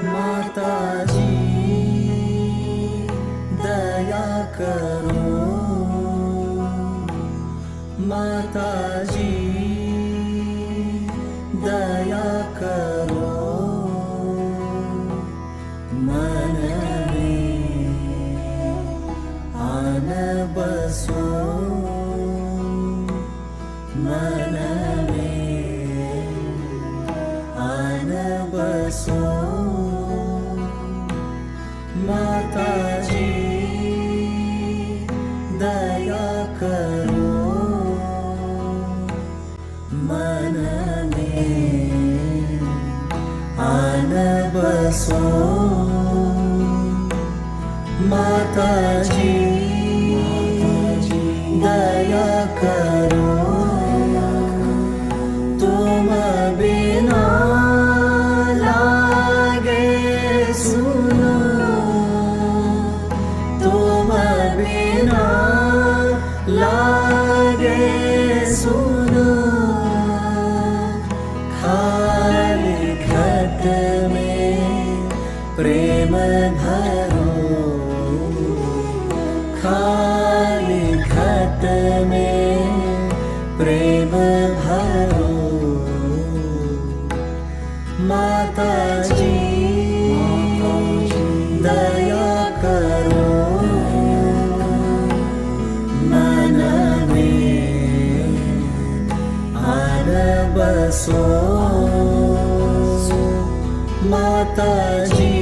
माता जी दया करो, माता जी दया करो, मन में आन बसो, मन में आन बसो। माता जी दया करो, मन में आन बसो। माता जी दया करो, तुम बिना लागे सुनो, तुम बिना लागे सुनो। खाली घट में प्रेम भरो, खाली घट में प्रेम भरो। माता जी दया करो, मन में आन बसो। माता जी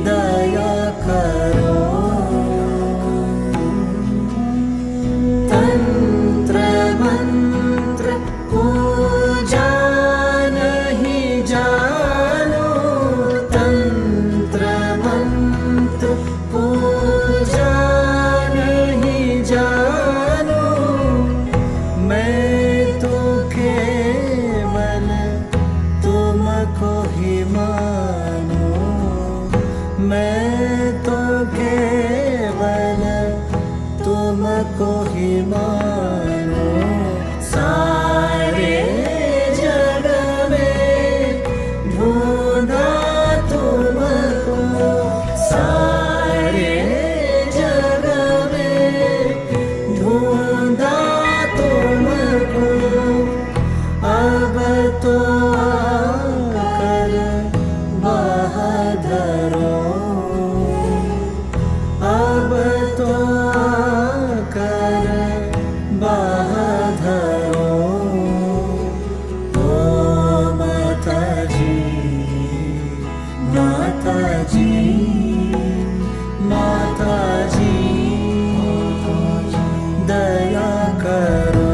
दया करो, तंत्र मंत्र पूजा नहीं जानो, तंत्र मंत्र पूजा नहीं जानो। मैं तो केवल तुमको ही मानो, मैं तो केवल तुमको ही मानो। सारे जग में ढूंढा तुमको, सारे जग में ढूंढा तुमको। अब तो आकर बहादरो, अब तो आकर बहादरो। ओ माता जी, माता जी, माता जी दया करो।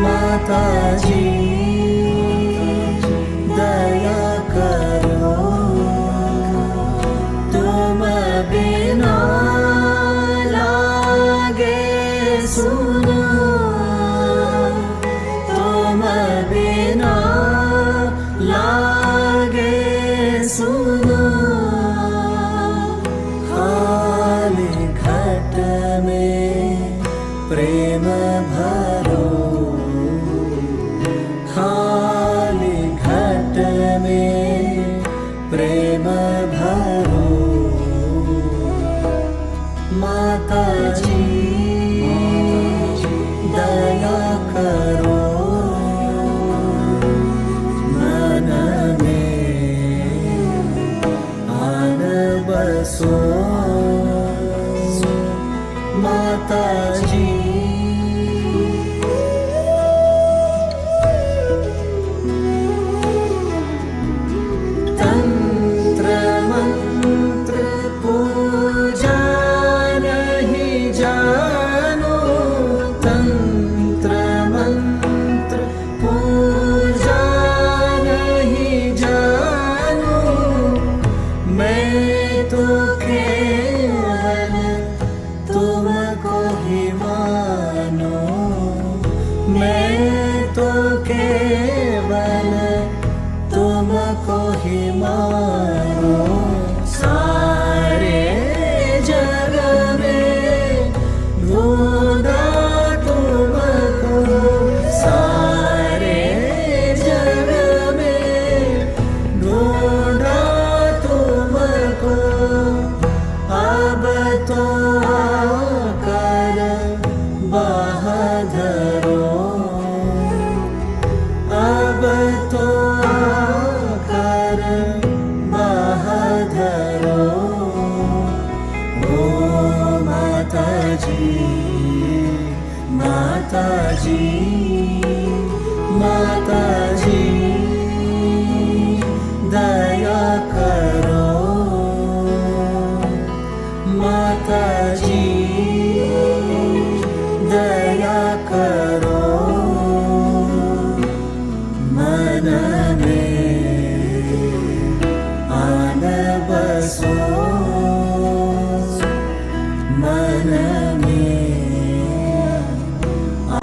माता जी दया करो, तुम बिना लागे सुनो, तुम बिना लागे सुनो। खाली घट में प्रेम भरो, खाली घट में प्रेम भरो। माता जी दया करो, मन में आन बसो। माता जी तंत्र मंत्र दया करो माताजी दया करो मन में आन बसो मन में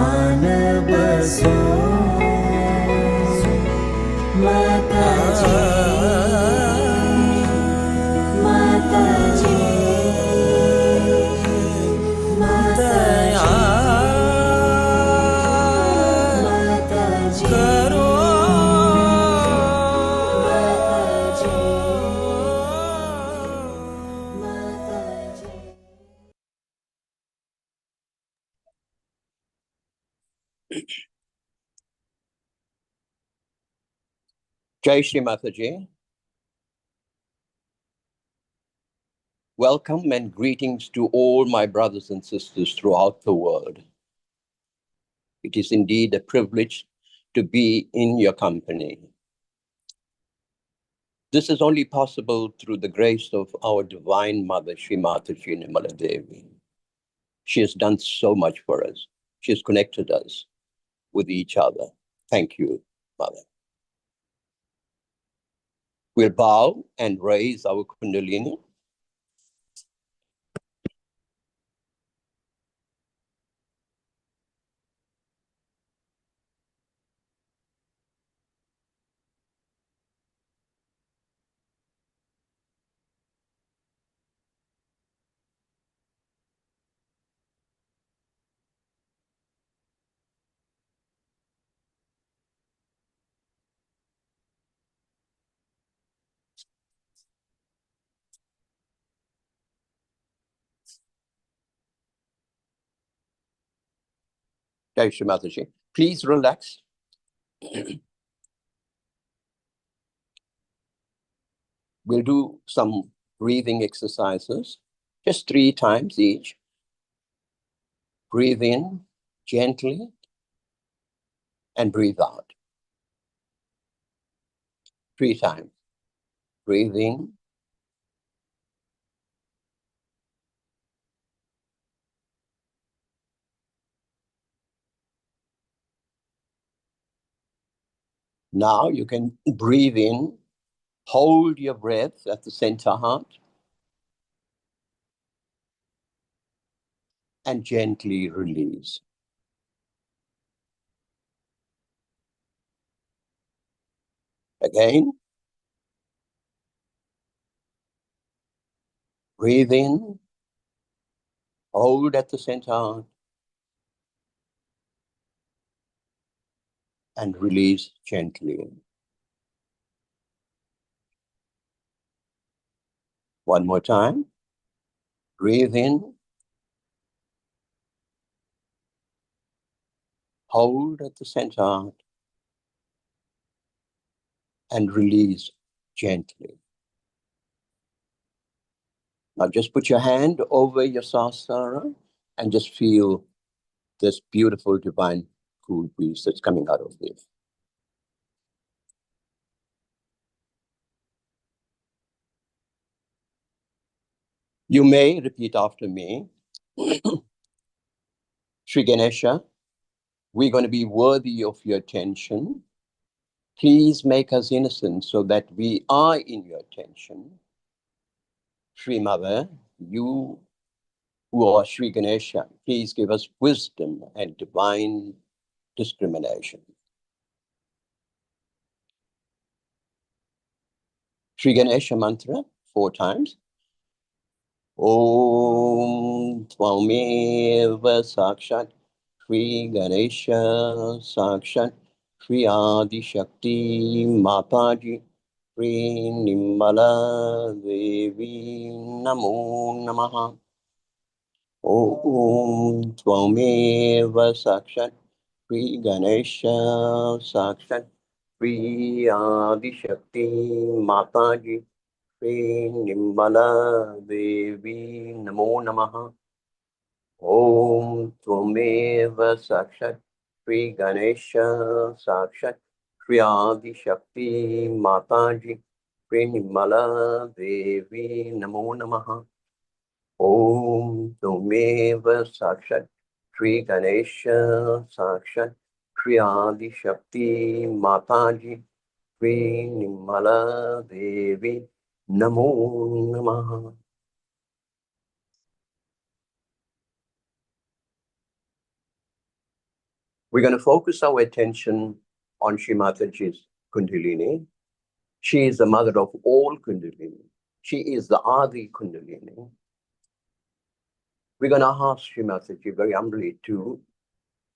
आन बसो माताजी माताजी दया माताजी करो माताजी Jai Shri Mataji. Welcome and greetings to all my brothers and sisters throughout the world. It is indeed a privilege to be in your company. This is only possible through the grace of our Divine Mother, Shri Mataji Nirmala Devi. She has done so much for us. She has connected us with each other. Thank you, Mother. We'll bow and raise our Kundalini. Jai Shri Mataji. Please relax. We'll do some breathing exercises, just 3 times each. Breathe in gently and breathe out. 3 times. Breathe in. Now you can breathe in, hold your breath at the center heart, and gently release. Again, breathe in, hold at the center heart, and release gently. One more time. Breathe in, hold at the center heart, and release gently. Now just put your hand over your sahasrara and just feel this beautiful divine cool breeze that's coming out of this. You may repeat after me. Sri Ganesha, we're going to be worthy of your attention. Please make us innocent so that we are in your attention. Sri Mother, you who are Sri Ganesha, please give us wisdom and divine discrimination. Sri Ganesha mantra 4 times. Om Tvameva Sakshat Shri Ganesha Sakshat Shri Adi Shakti Mataji Shri Nirmala Devi Namo Namaha. Om Tvameva Sakshat Shri Ganesha Sakshat Shri Adi Shakti Mataji Shri Nirmala Devi Namo Namaha. Om Tvameva Sakshat Shri Ganesha Sakshat Shri Adi Shakti Mataji Shri Nirmala Devi Namo Namaha. Om Tvameva Sakshat Shri Ganesha Sakshat Shri Adi Shakti Mataji Shri Nirmala Devi Namo Namaha. We're going to focus our attention on Shri Mataji's Kundalini. She is the mother of all Kundalini. She is the Adi Kundalini. We're going to ask Shri Mataji very humbly to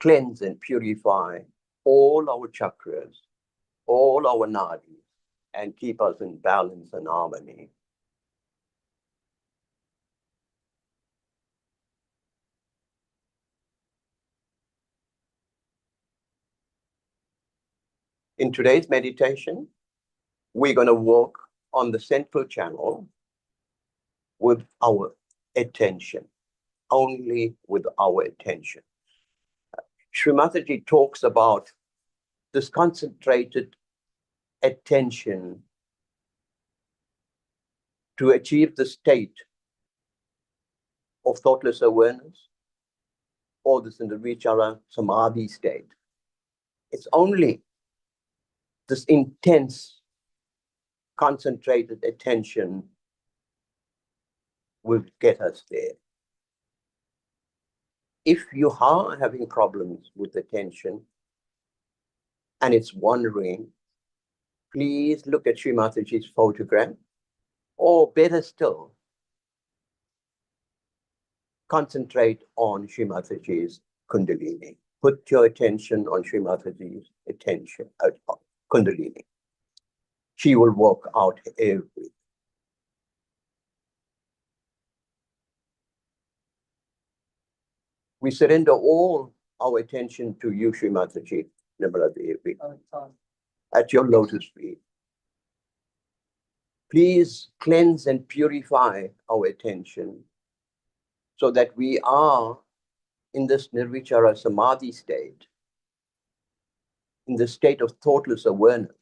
cleanse and purify all our chakras, all our nadis, and keep us in balance and harmony. In today's meditation, we're going to work on the central channel with our attention, only with our attention. Shri Mataji talks about this concentrated attention to achieve the state of thoughtless awareness, or this in the Vichara Samadhi state. It's only this intense, concentrated attention will get us there. If you are having problems with attention and it's wandering, please look at Shri Mataji's photograph, or better still, concentrate on Shri Mataji's Kundalini. Put your attention on Shri Mataji's Kundalini. She will work out everything. We surrender all our attention to you, Shri Mataji, Nirmala Devi, at your lotus feet. Please cleanse and purify our attention so that we are in this Nirvichara Samadhi state, in the state of thoughtless awareness,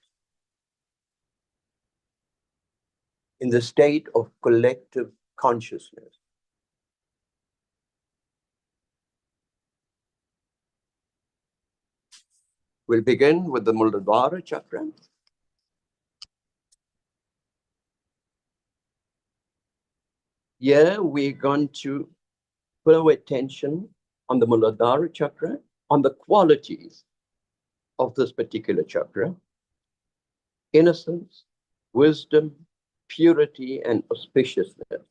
in the state of collective consciousness. We'll begin with the Muladhara chakra. Here we're going to put our attention on the Muladhara chakra, on the qualities of this particular chakra: innocence, wisdom, purity, and auspiciousness.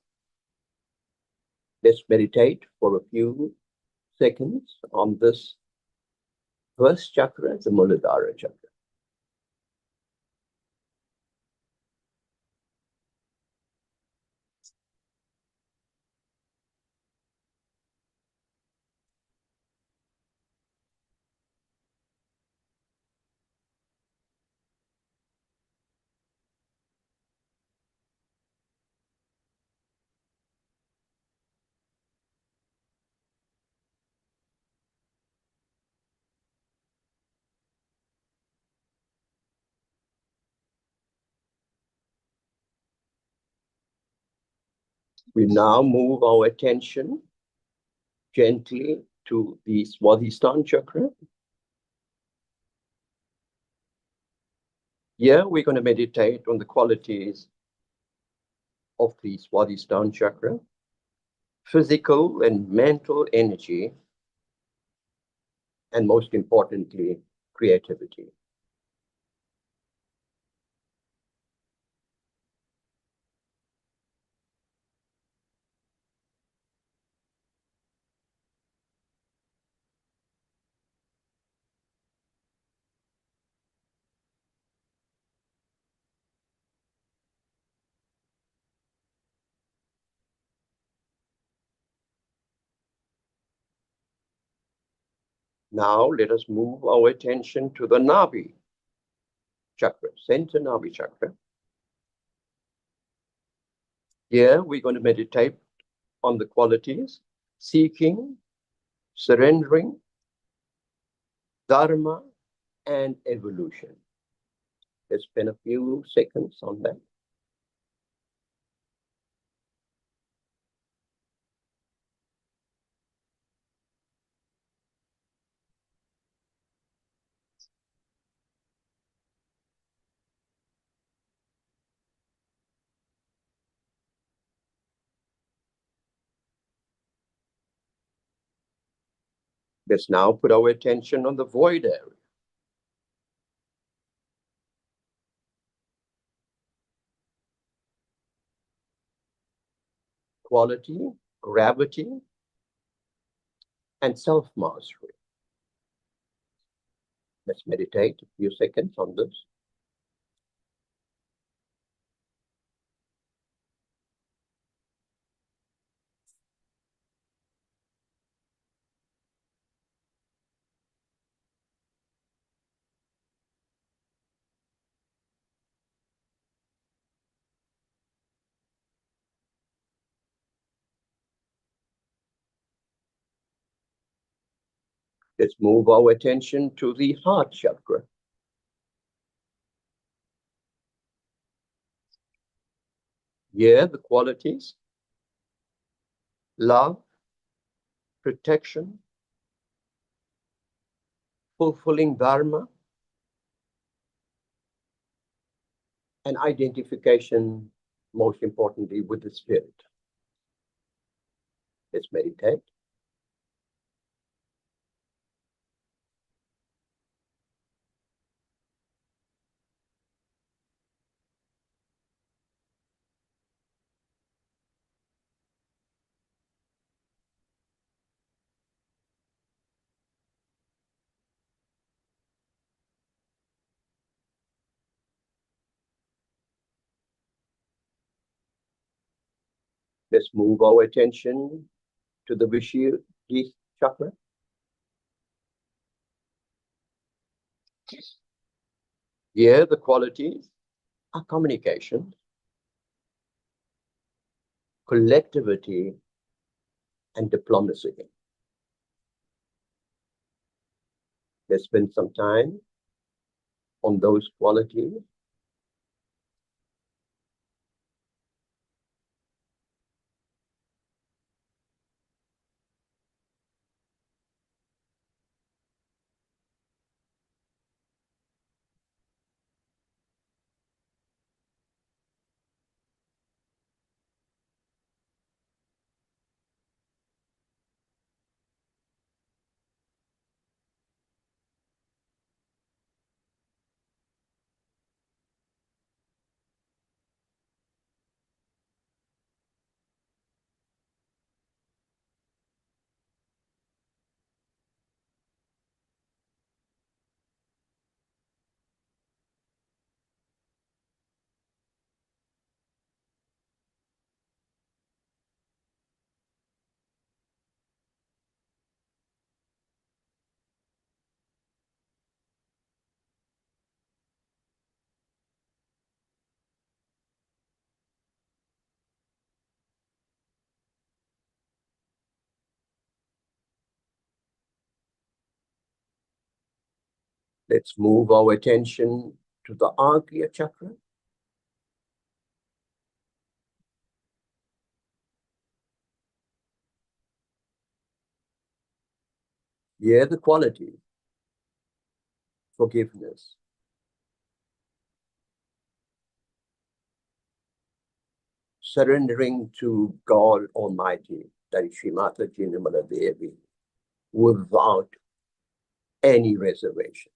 Let's meditate for a few seconds on this first chakra, the Muladhara chakra. We now move our attention gently to the Swadhisthana chakra. Here we're going to meditate on the qualities of the Swadhisthana chakra: physical and mental energy, and most importantly, creativity. Now let us move our attention to the Nabi chakra, center Nabi chakra. Here we're going to meditate on the qualities seeking, surrendering, dharma, and evolution. Let's spend a few seconds on that. Let's now put our attention on the void area. Quality, gravity, and self-mastery. Let's meditate a few seconds on this. Let's move our attention to the heart chakra. Here, the qualities: love, protection, fulfilling dharma, and identification, most importantly, with the spirit. Let's meditate. Let's move our attention to the Vishuddhi chakra. Here, the qualities are communication, collectivity, and diplomacy. Let's spend some time on those qualities. Let's move our attention to the Agya chakra. Here, the quality: forgiveness, surrendering to God Almighty, that is Shri Mataji Nirmala Devi, without any reservation.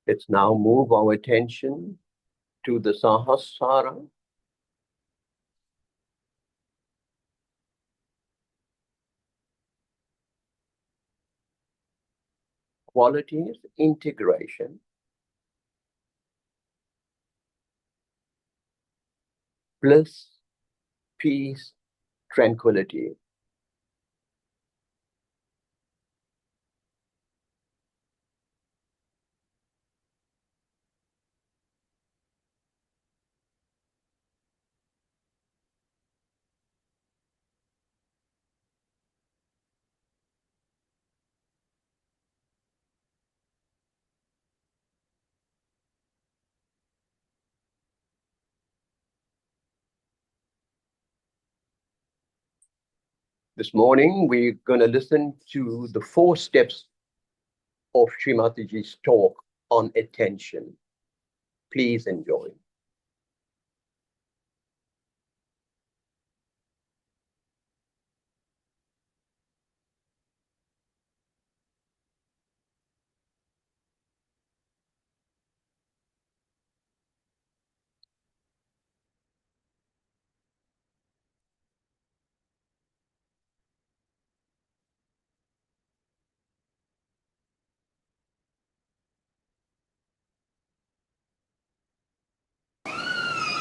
Let's now move our attention to the Sahasrara. qualities, integration, bliss, peace, tranquility. This morning, we're going to listen to the 4 steps of Srimatiji's talk on attention. Please enjoy.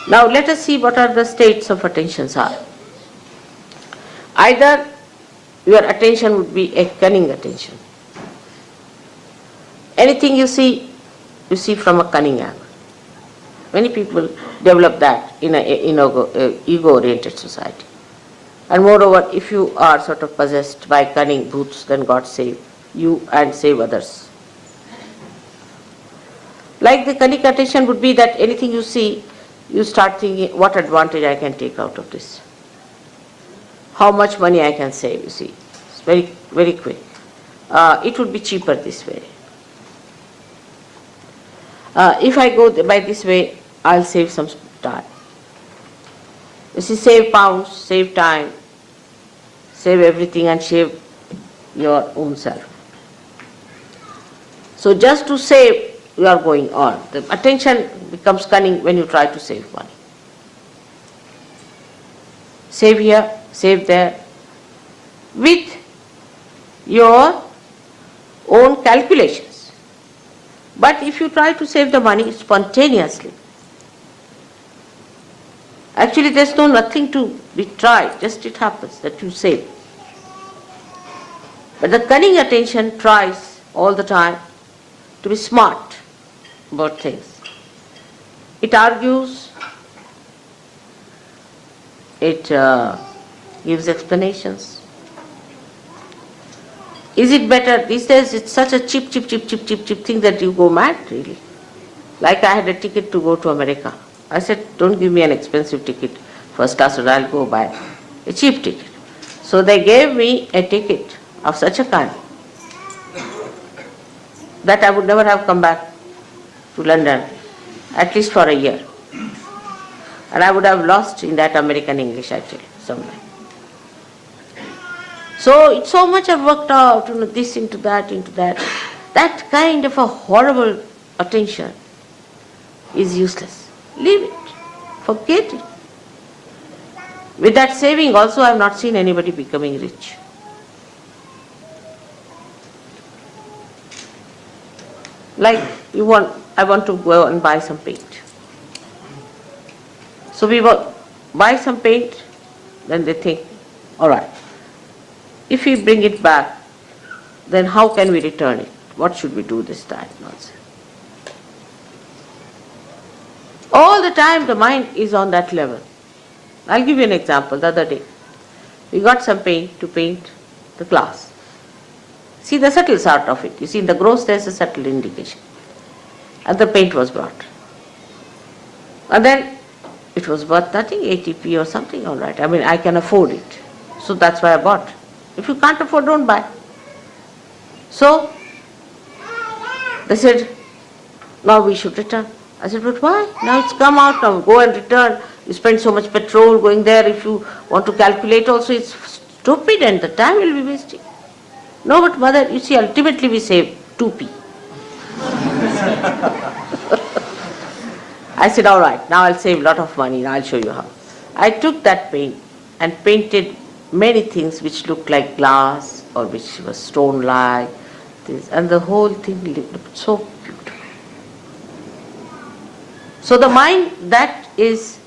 Now let us see what are the states of attentions are. Either your attention would be a cunning attention. Anything you see from a cunning angle. Many people develop that in an ego-oriented society. And moreover, if you are sort of possessed by cunning bhoots, then God save you and save others. Like the cunning attention would be that anything you see, you start thinking, what advantage I can take out of this? How much money I can save, you see. It's very, very quick. It would be cheaper this way. If I go by this way, I'll save some time. You see, save pounds, save time, save everything and save your own self. So just to save, you are going on. The attention becomes cunning when you try to save money. Save here, save there, with your own calculations. But if you try to save the money spontaneously, actually there's nothing to be tried, just it happens that you save. But the cunning attention tries all the time to be smart about things. It argues, it gives explanations. Is it better? These days it's such a cheap thing that you go mad really. Like I had a ticket to go to America. I said, don't give me an expensive ticket, first class, or I'll go buy a cheap ticket. So they gave me a ticket of such a kind that I would never have come back to London, at least for a year. And I would have lost in that American English actually, somewhere. So it's so much I've worked out, this into that. That kind of a horrible attention is useless. Leave it. Forget it. With that saving also I have not seen anybody becoming rich. Like I want to go and buy some paint. So we buy some paint, then they think, all right, if we bring it back, then how can we return it? What should we do this time? Nonsense. All the time the mind is on that level. I'll give you an example. The other day, we got some paint to paint the glass. See the subtle sort of it. You see in the gross there's a subtle indication. And the paint was brought. And then it was worth nothing, 80p or something, all right. I mean, I can afford it. So that's why I bought. If you can't afford, don't buy. So they said, now we should return. I said, but why? Now it's come out, now go and return. You spend so much petrol going there. If you want to calculate also, it's stupid and the time will be wasting. No, but mother, you see, ultimately we save 2p. I said, all right, now I'll save a lot of money, now I'll show you how. I took that paint and painted many things which looked like glass or which was stone-like, this, and the whole thing looked so beautiful. So the mind that is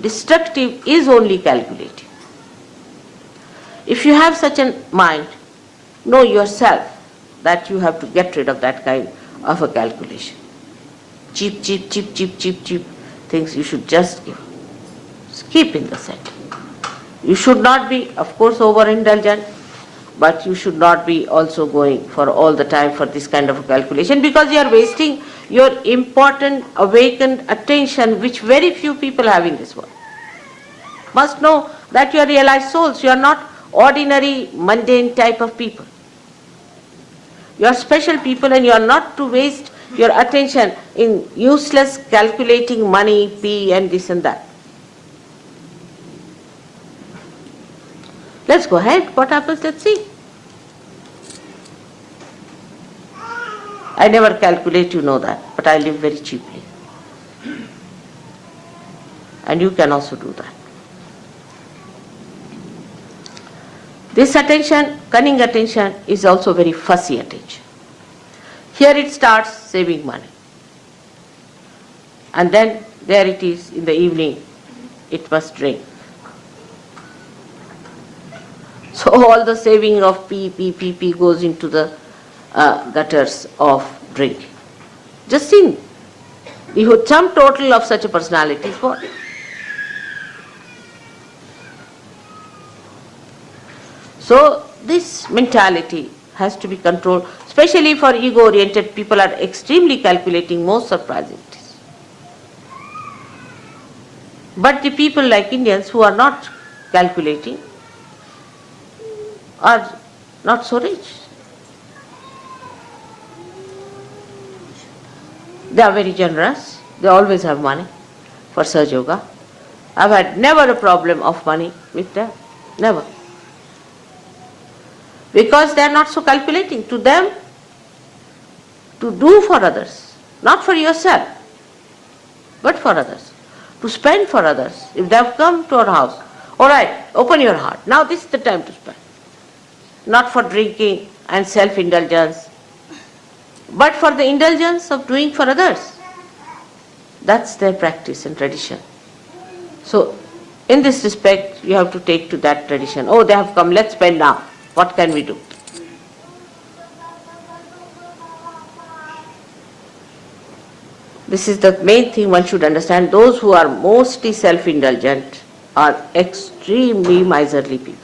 destructive is only calculating. If you have such a mind, know yourself that you have to get rid of that kind of a calculation. Cheap things you should just keep in the set. You should not be, of course, overindulgent, but you should not be also going for all the time for this kind of a calculation, because you are wasting your important awakened attention, which very few people have in this world. Must know that you are realized souls, you are not ordinary mundane type of people. You are special people, and you are not to waste your attention in useless calculating money, P and this and that. Let's go ahead. What happens? Let's see. I never calculate, you know that, but I live very cheaply. And you can also do that. This attention, cunning attention, is also very fussy attention. Here it starts saving money. And then there it is in the evening, it must drink. So all the saving of P goes into the gutters of drinking. Just think, the sum total of such a personality is what? So this mentality has to be controlled, especially for ego-oriented people are extremely calculating, most surprising it is. But the people like Indians who are not calculating are not so rich. They are very generous. They always have money for Sahaja Yoga. I've had never a problem of money with them. Never. Because they are not so calculating. To them, to do for others, not for yourself, but for others. To spend for others. If they have come to our house, all right, open your heart. Now this is the time to spend. Not for drinking and self-indulgence, but for the indulgence of doing for others. That's their practice and tradition. So, in this respect, you have to take to that tradition. Oh, they have come, let's spend now. What can we do? This is the main thing one should understand. Those who are mostly self-indulgent are extremely miserly people.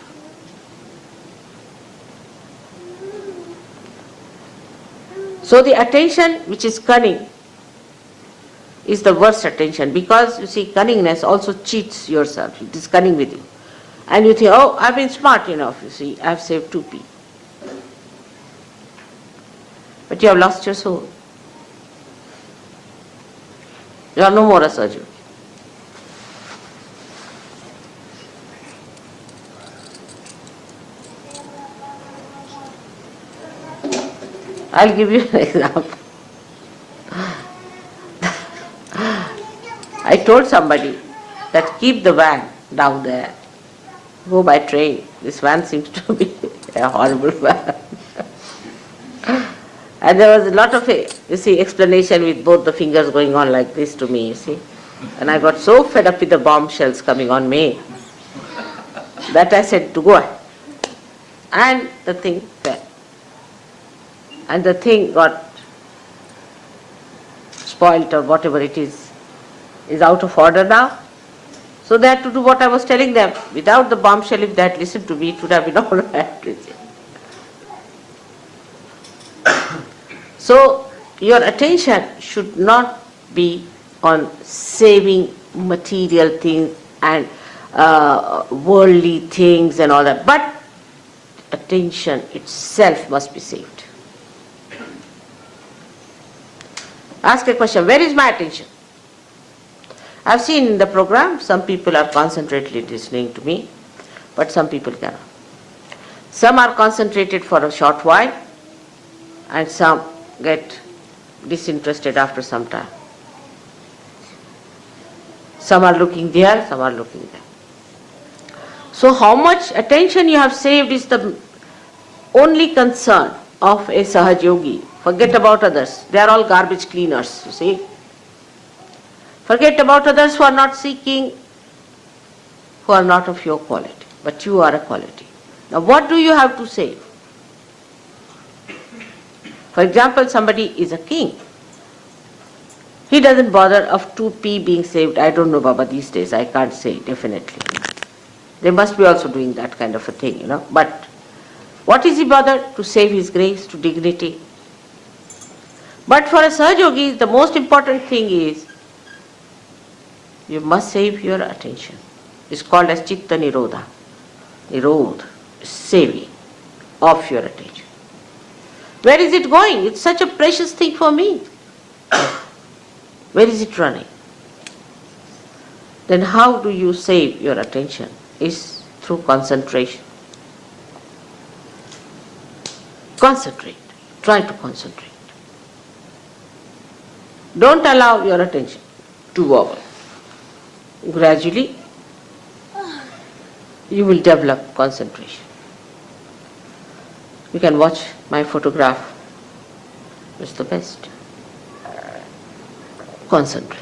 So the attention which is cunning is the worst attention, because you see, cunningness also cheats yourself. It is cunning with you. And you think, oh, I've been smart enough, you see, I've saved 2p. But you have lost your soul. You are no more a Sahaja Yogi. I'll give you an example. I told somebody that keep the van down there. Go by train. This van seems to be a horrible van. And there was a lot of, explanation with both the fingers going on like this to me, you see. And I got so fed up with the bombshells coming on me that I said to go ahead. And the thing fell. And the thing got spoilt or whatever it is out of order now. So they had to do what I was telling them. Without the bombshell, if they had listened to me, it would have been all right. So your attention should not be on saving material things and worldly things and all that, but attention itself must be saved. Ask a question, where is my attention? I've seen in the program, some people are concentratedly listening to me, but some people cannot. Some are concentrated for a short while, and some get disinterested after some time. Some are looking there, some are looking there. So how much attention you have saved is the only concern of a Sahaj Yogi. Forget about others. They are all garbage cleaners, you see. Forget about others who are not seeking, who are not of your quality, but you are a quality. Now what do you have to say? For example, somebody is a king. He doesn't bother of 2p being saved. I don't know, Baba, these days. I can't say definitely. They must be also doing that kind of a thing, you know. But what is he bothered? To save his grace, to dignity. But for a Sahaj Yogi, the most important thing is you must save your attention. It's called as Chitta Nirodha. Nirodha, saving of your attention. Where is it going? It's such a precious thing for me. Where is it running? Then how do you save your attention? Is through concentration. Concentrate. Try to concentrate. Don't allow your attention to wobble. Gradually, you will develop concentration. You can watch my photograph. It's the best. Concentrate.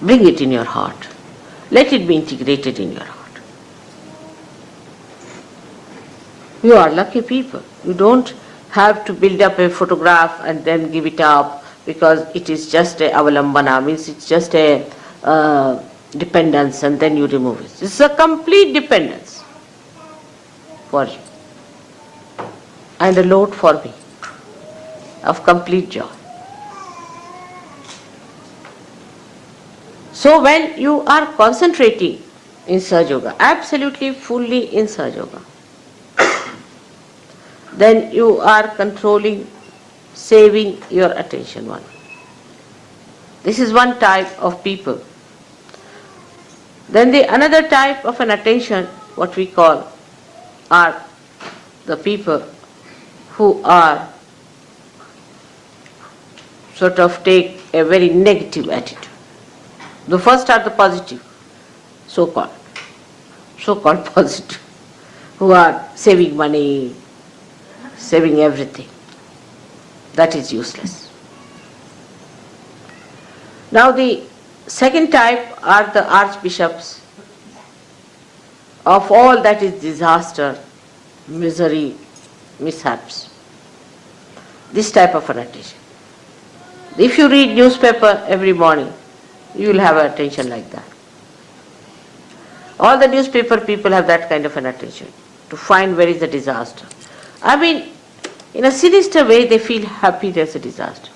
Bring it in your heart. Let it be integrated in your heart. You are lucky people. You don't have to build up a photograph and then give it up because it is just a avalambana, means it's just a dependence, and then you remove it. It's a complete dependence for you and a load for me of complete joy. So when you are concentrating in Sahaja Yoga, absolutely fully in Sahaja Yoga, then you are controlling, saving your attention one. This is one type of people. Then the another type of an attention, what we call, are the people who are sort of take a very negative attitude. The first are the positive, so-called positive, who are saving money, saving everything. That is useless. Now the second type are the archbishops of all that is disaster, misery, mishaps. This type of an attention. If you read newspaper every morning, you will have an attention like that. All the newspaper people have that kind of an attention, to find where is the disaster. I mean, in a sinister way, they feel happy there's a disaster.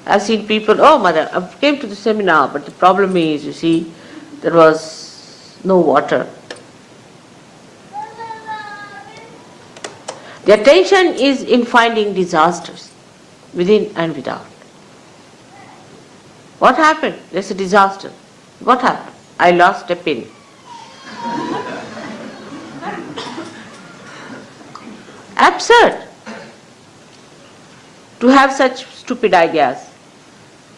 I've seen people, oh mother, I came to the seminar, but the problem is, you see, there was no water. The attention is in finding disasters, within and without. What happened? There's a disaster. What happened? I lost a pin. Absurd to have such stupid ideas.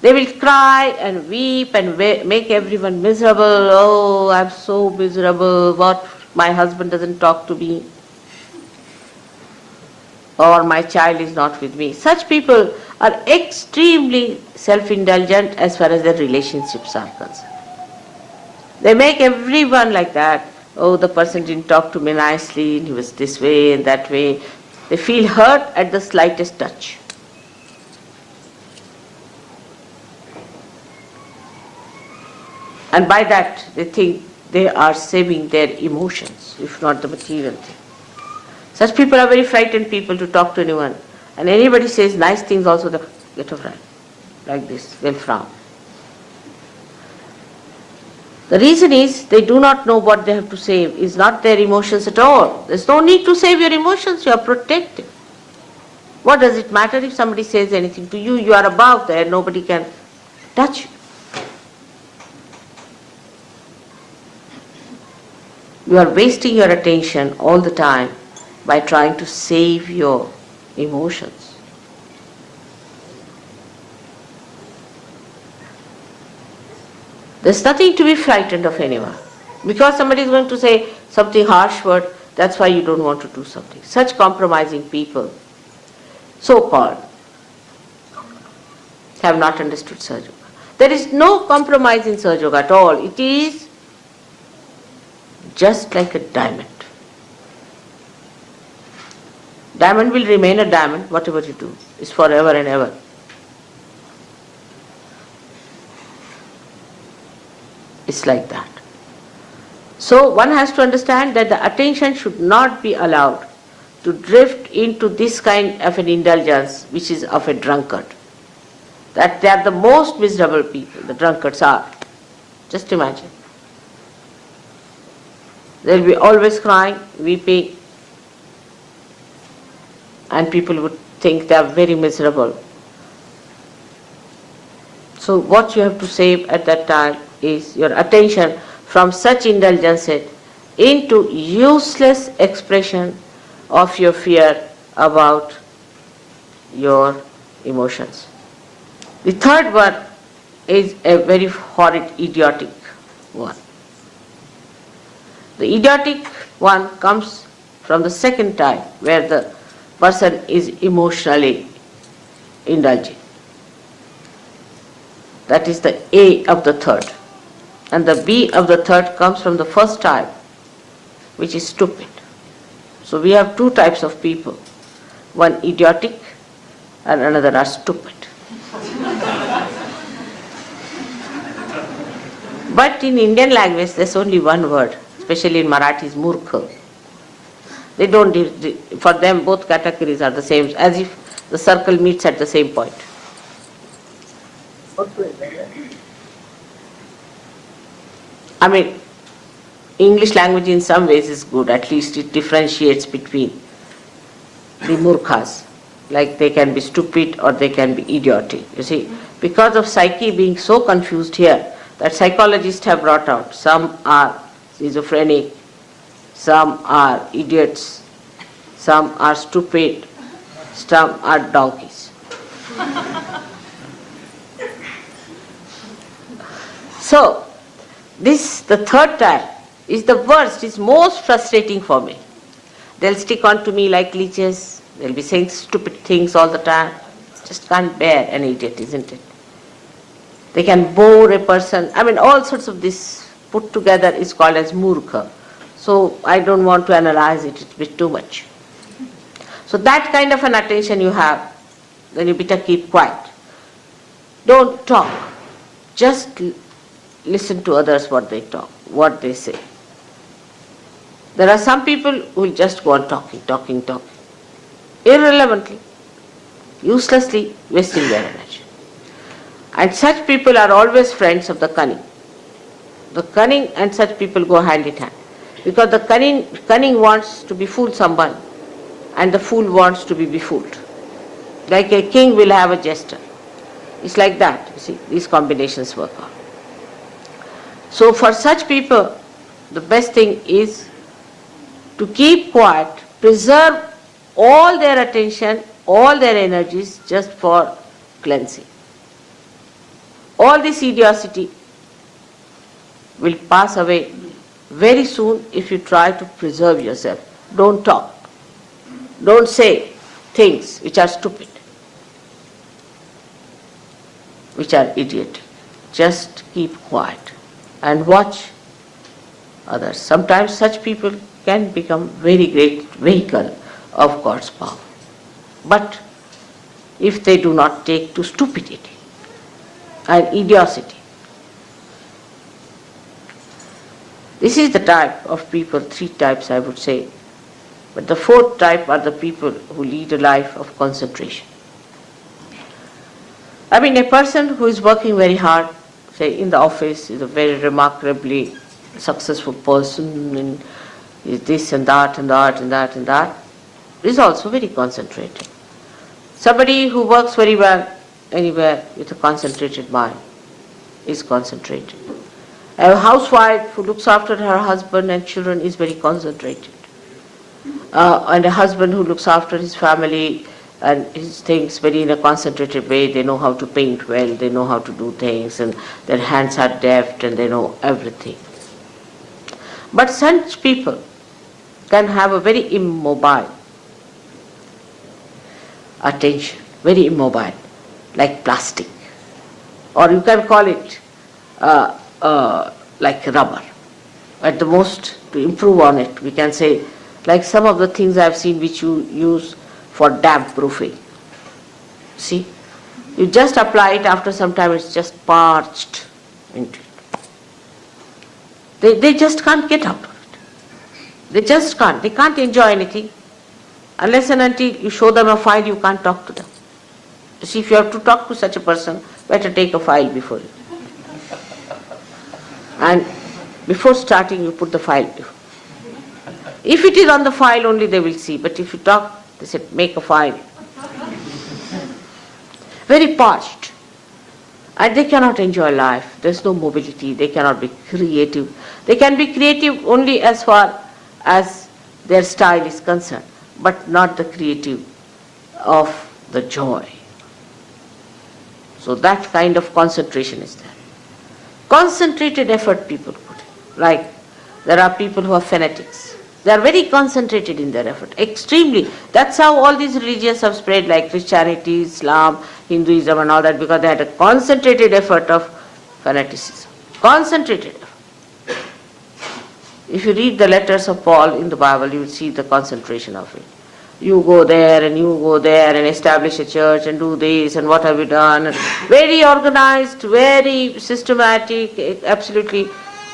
They will cry and weep and make everyone miserable. Oh, I'm so miserable. What? My husband doesn't talk to me. Or my child is not with me. Such people are extremely self-indulgent as far as their relationships are concerned. They make everyone like that. Oh, the person didn't talk to me nicely, he was this way and that way. They feel hurt at the slightest touch. And by that, they think they are saving their emotions, if not the material thing. Such people are very frightened people to talk to anyone. And anybody says nice things also, they get a fright. Like this, they'll frown. The reason is they do not know what they have to save. It's not their emotions at all. There's no need to save your emotions, you are protected. What does it matter if somebody says anything to you? You are above there, nobody can touch you. You are wasting your attention all the time by trying to save your emotions. There's nothing to be frightened of anyone. Because somebody is going to say something harsh word, that's why you don't want to do something. Such compromising people so-called, have not understood Sahaja Yoga. There is no compromise in Sahaja Yoga at all. It is just like a diamond. Diamond will remain a diamond, whatever you do. It's forever and ever. It's like that. So one has to understand that the attention should not be allowed to drift into this kind of an indulgence which is of a drunkard. That they are the most miserable people, the drunkards are. Just imagine. They will be always crying, weeping, and people would think they are very miserable. So what you have to save at that time is your attention from such indulgences into useless expression of your fear about your emotions. The third one is a very horrid, idiotic one. The idiotic one comes from the second type, where the person is emotionally indulging. That is the A of the third. And the B of the third comes from the first type, which is stupid. So we have two types of people. One idiotic and another are stupid. But in Indian language there's only one word, especially in Marathi is murkha. They don't, for them both categories are the same, as if the circle meets at the same point. I mean, English language in some ways is good, at least it differentiates between the murkhas. Like they can be stupid or they can be idiotic. You see, because of psyche being so confused here, that psychologists have brought out, some are schizophrenic, some are idiots, some are stupid, some are donkeys. So, this, the third type, is the worst, is most frustrating for me. They'll stick on to me like leeches, they'll be saying stupid things all the time. Just can't bear an idiot, isn't it? They can bore a person. I mean, all sorts of this put together is called as murkha. So I don't want to analyze it, it's a bit too much. So that kind of an attention you have, then you better keep quiet. Don't talk. Just listen to others what they talk, what they say. There are some people who will just go on talking, irrelevantly, uselessly wasting their energy. And such people are always friends of the cunning. The cunning and such people go hand in hand. Because the cunning wants to befool someone and the fool wants to be befooled. Like a king will have a jester. It's like that, you see, these combinations work out. So for such people, the best thing is to keep quiet, preserve all their attention, all their energies just for cleansing. All this idiocy will pass away very soon if you try to preserve yourself. Don't talk. Don't say things which are stupid, which are idiotic. Just keep quiet and watch others. Sometimes such people can become very great vehicle of God's power. But if they do not take to stupidity and idiocy. This is the type of people, three types I would say. But the fourth type are the people who lead a life of concentration. I mean, a person who is working very hard, say in the office, is a very remarkably successful person, and is this and that and that and that and that, is also very concentrated. Somebody who works very well anywhere with a concentrated mind is concentrated. A housewife who looks after her husband and children is very concentrated. And a husband who looks after his family and his things very in a concentrated way, they know how to paint well, they know how to do things, and their hands are deft and they know everything. But such people can have a very immobile attention, very immobile, like plastic. Or you can call it like rubber. At the most, to improve on it, we can say, like some of the things I have seen which you use for damp proofing. See, you just apply it, after some time it's just parched into it. They just can't get out of it. They just can't. They can't enjoy anything. Unless and until you show them a file, you can't talk to them. You see, if you have to talk to such a person, better take a file before you. And before starting, you put the file before. If it is on the file only, they will see. But if you talk, they said, make a file. Very parched. And they cannot enjoy life. There's no mobility. They cannot be creative. They can be creative only as far as their style is concerned, but not the creative of the joy. So that kind of concentration is there. Concentrated effort people put in. Like there are people who are fanatics. They are very concentrated in their effort, extremely. That's how all these religions have spread, like Christianity, Islam, Hinduism and all that, because they had a concentrated effort of fanaticism. Concentrated effort. If you read the letters of Paul in the Bible, you will see the concentration of it. You go there and you go there and establish a church and do this and what have you done. And very organized, very systematic, absolutely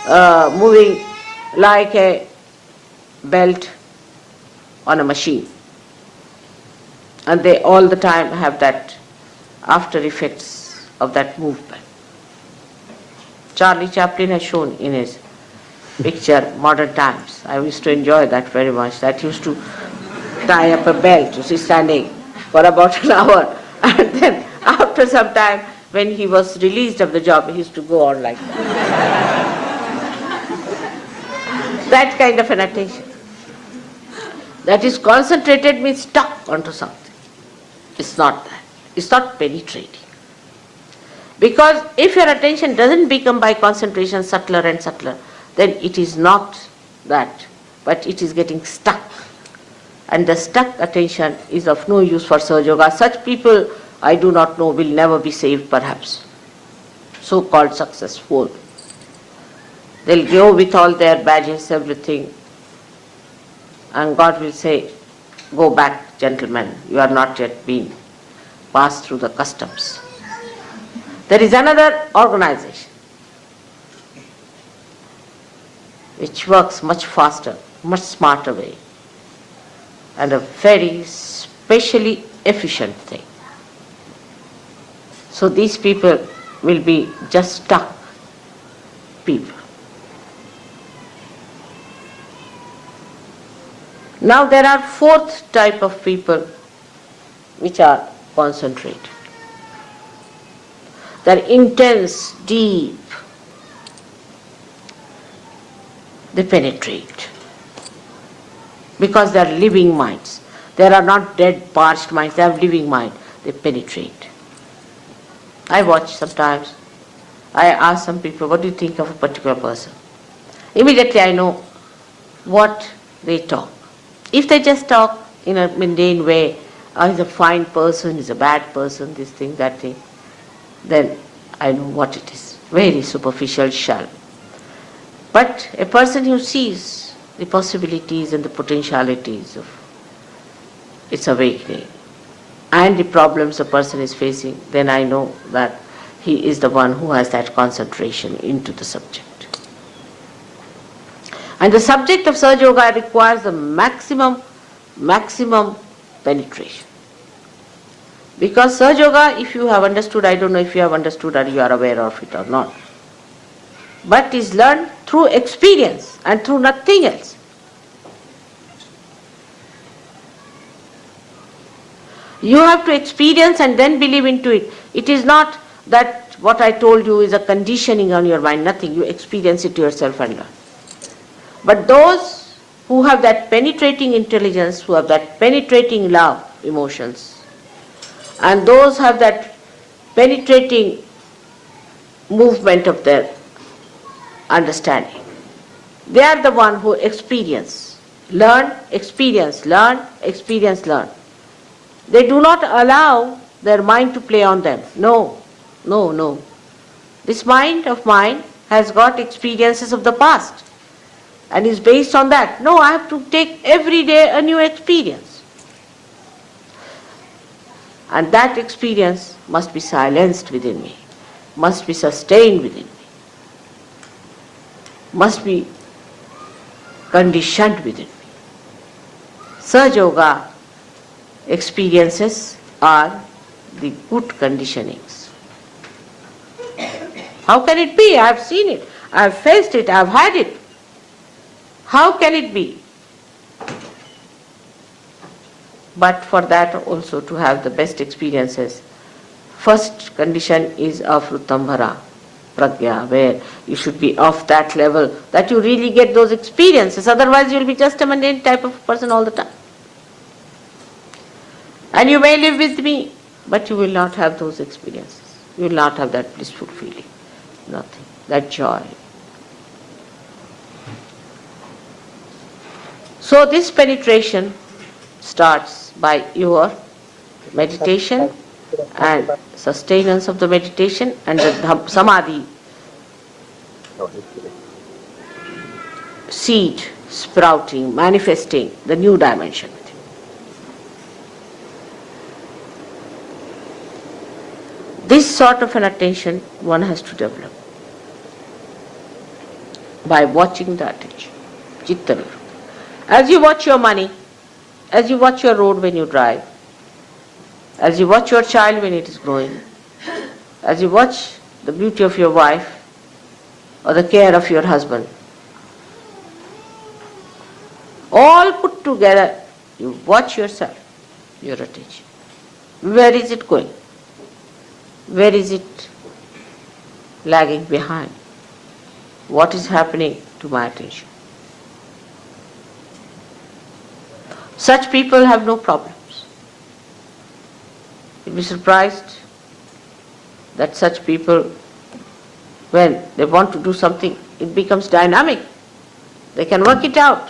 moving like a belt on a machine. And they all the time have that after effects of that movement. Charlie Chaplin has shown in his picture Modern Times. I used to enjoy that very much. That used to tie up a belt, you see, standing for about an hour. And then after some time, when he was released of the job, he used to go on like that. That kind of an attention. That is concentrated, means stuck onto something. It's not that. It's not penetrating. Because if your attention doesn't become by concentration subtler and subtler, then it is not that, but it is getting stuck. And the stuck attention is of no use for Sahaja Yoga. Such people, I do not know, will never be saved perhaps. So-called successful. They'll go with all their badges, everything. And God will say, go back, gentlemen, you are not yet been passed through the customs. There is another organization which works much faster, much smarter way, and a very specially efficient thing. So these people will be just stuck people. Now there are fourth type of people which are concentrated. They are intense, deep. They penetrate. Because they are living minds. They are not dead, parched minds. They have living mind. They penetrate. I watch sometimes. I ask some people, what do you think of a particular person? Immediately I know what they talk. If they just talk in a mundane way, he's a fine person, he's a bad person, this thing, that thing, then I know what it is. Very superficial, shallow. But a person who sees the possibilities and the potentialities of its awakening and the problems a person is facing, then I know that he is the one who has that concentration into the subject. And the subject of Sahaja Yoga requires the maximum penetration. Because Sahaja Yoga, if you have understood, I don't know if you have understood or you are aware of it or not, but is learned through experience and through nothing else. You have to experience and then believe into it. It is not that what I told you is a conditioning on your mind, nothing. You experience it yourself and learn. But those who have that penetrating intelligence, who have that penetrating love, emotions, and those have that penetrating movement of their understanding, they are the one who experience, learn, experience, learn, experience, learn. They do not allow their mind to play on them. No, no, no. This mind of mine has got experiences of the past and is based on that. No, I have to take every day a new experience. And that experience must be silenced within me, must be sustained within me, must be conditioned within me. Sahaja Yoga experiences are the good conditionings. How can it be? I have seen it, I have faced it, I have had it. How can it be? But for that also to have the best experiences, first condition is Afrutambhara, Pragya, where you should be of that level that you really get those experiences. Otherwise you will be just a mundane type of person all the time. And you may live with me, but you will not have those experiences. You will not have that blissful feeling, nothing, that joy. So this penetration starts by your meditation and sustenance of the meditation and the samadhi seed sprouting, manifesting the new dimension. This sort of an attention one has to develop by watching the attention, chitta. As you watch your money, as you watch your road when you drive, as you watch your child when it is growing, as you watch the beauty of your wife or the care of your husband, all put together, you watch yourself, your attention. Where is it going? Where is it lagging behind? What is happening to my attention? Such people have no problems. You'll be surprised that such people, when they want to do something, it becomes dynamic. They can work it out.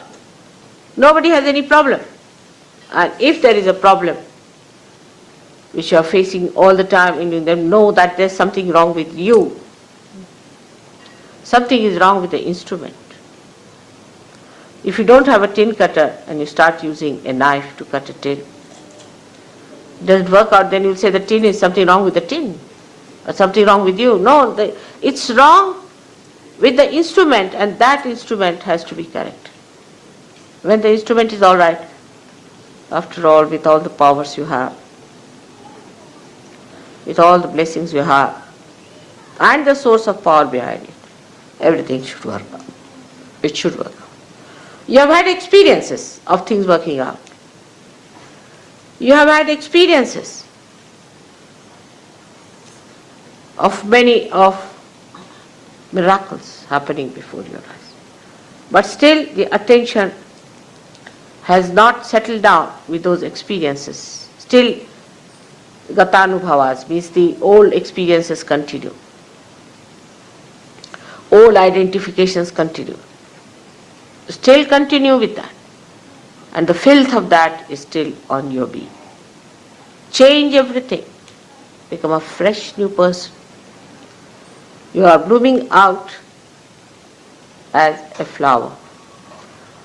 Nobody has any problem. And if there is a problem which you are facing all the time, and you know that there's something wrong with you, something is wrong with the instrument. If you don't have a tin cutter and you start using a knife to cut a tin, it doesn't work out, then you'll say the tin is something wrong with the tin or something wrong with you. No, it's wrong with the instrument, and that instrument has to be corrected. When the instrument is all right, after all, with all the powers you have, with all the blessings you have, and the source of power behind it, everything should work out. It should work out. You have had experiences of things working out. You have had experiences of many of miracles happening before your eyes. But still the attention has not settled down with those experiences. Still Gatanubhavas, means the old experiences continue. Old identifications continue. Still continue with that. And the filth of that is still on your being. Change everything. Become a fresh new person. You are blooming out as a flower,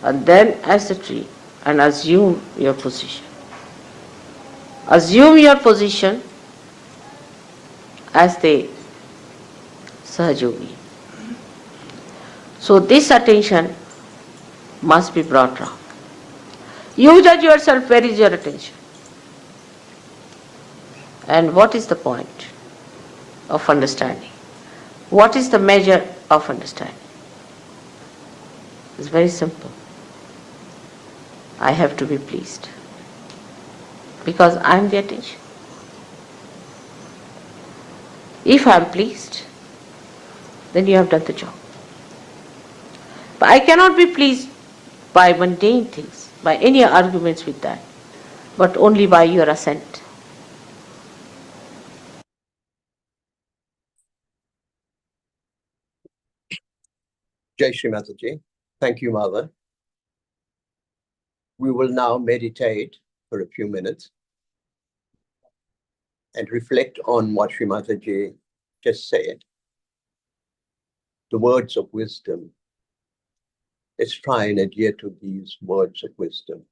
and then as a tree, and assume your position. Assume your position as the Sahajogi. So this attention must be brought round. You judge yourself, where is your attention? And what is the point of understanding? What is the measure of understanding? It's very simple. I have to be pleased, because I am the attention. If I am pleased, then you have done the job. But I cannot be pleased by mundane things, by any arguments with that, but only by your assent. Jai Shri Mataji. Thank you, Mother. We will now meditate for a few minutes. and reflect on what Sri Mataji just said, the words of wisdom. Let's try and adhere to these words of wisdom.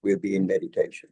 We'll be in meditation.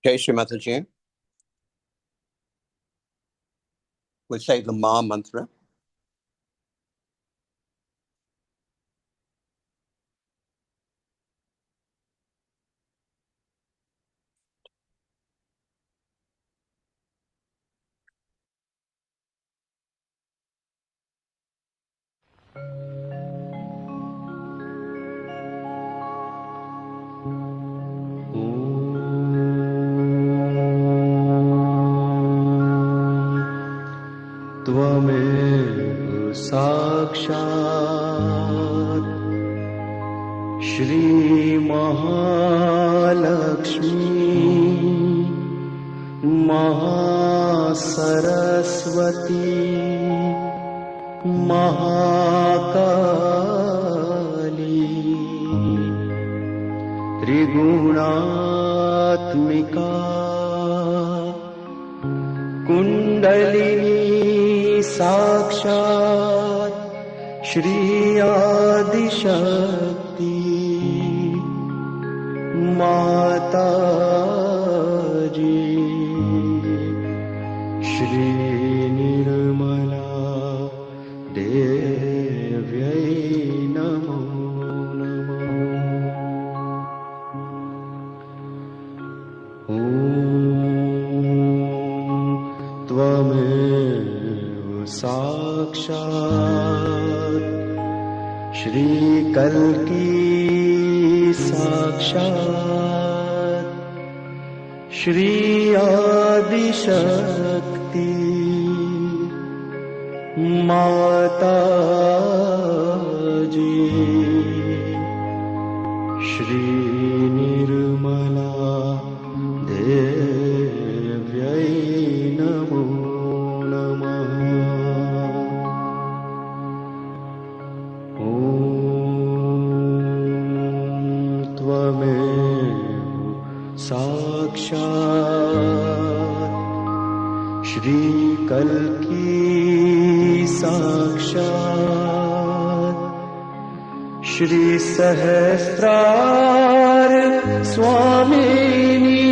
Jai Shri Mataji. We'll say the Ma mantra. त्वमेव साक्षात् श्री महालक्ष्मी महासरस्वती महाकाली त्रिगुणात्मिका कुण्डलिनी साक्षात् श्री आदिशक्ति माताजी श्री निर्मला देव्यै नमो नमः। ॐ त्वमेव साक्षात् श्री कल्की साक्षात् श्री आदिशक्ति माताजी श्री निर्मला देव्यै नमो नमः। ॐ त्वमेव साक्षात् श्री कल्की साक्षात् श्री सहस्रार स्वामिनी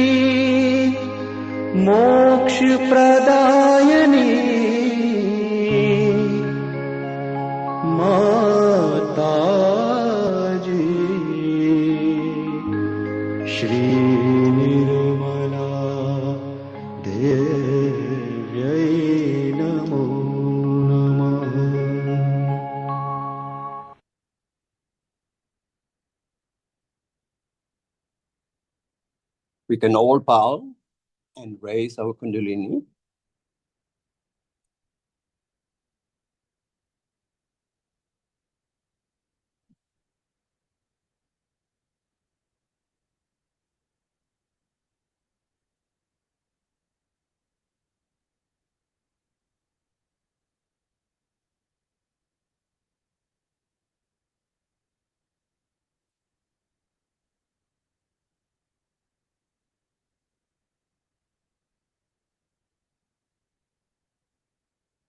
मोक्ष प्रदायिनी माताजी श्री निर्मला देव्यै नमो नमः। We can all bow and raise our Kundalini.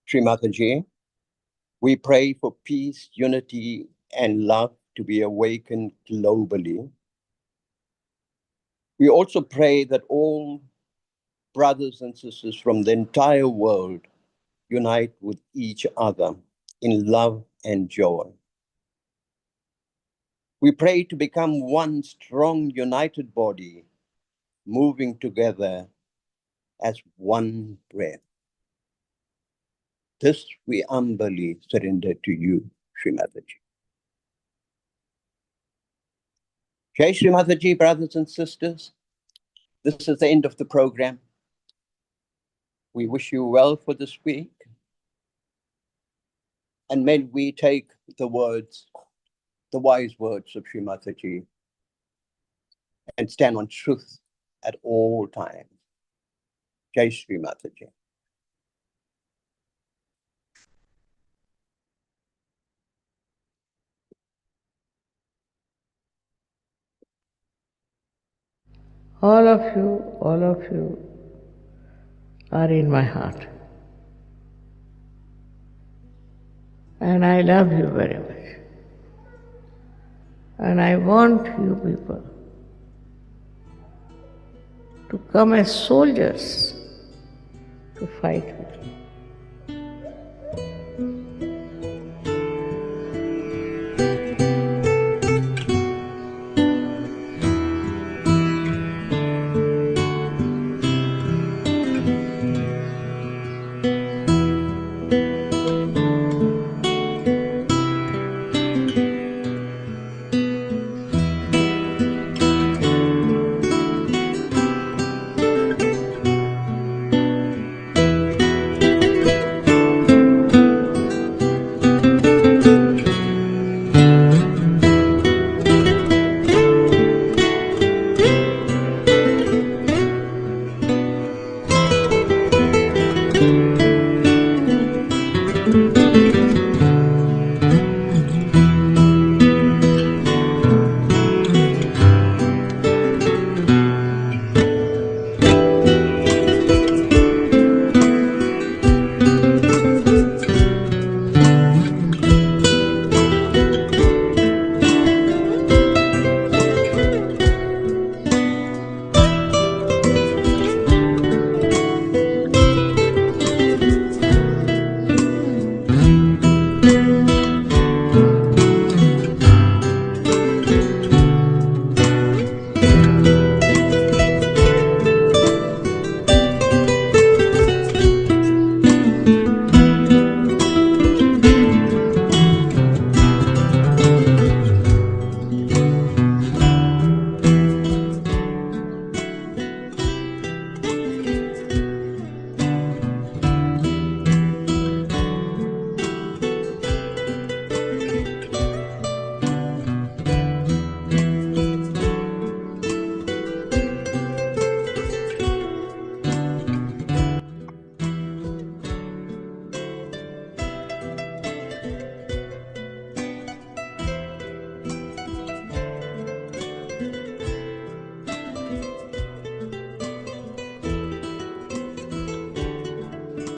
Shri Mataji, we pray for peace, unity, and love to be awakened globally. We also pray that all brothers and sisters from the entire world unite with each other in love and joy. We pray to become one strong, united body, moving together as one breath. This we humbly surrender to you, Shri Mataji. Jai Shri Mataji, brothers and sisters. This is the end of the program. We wish you well for this week. And may we take the words, the wise words of Shri Mataji, and stand on truth at all times. Jai Shri Mataji. All of you are in my heart. And I love you very much. And I want you people to come as soldiers to fight with you.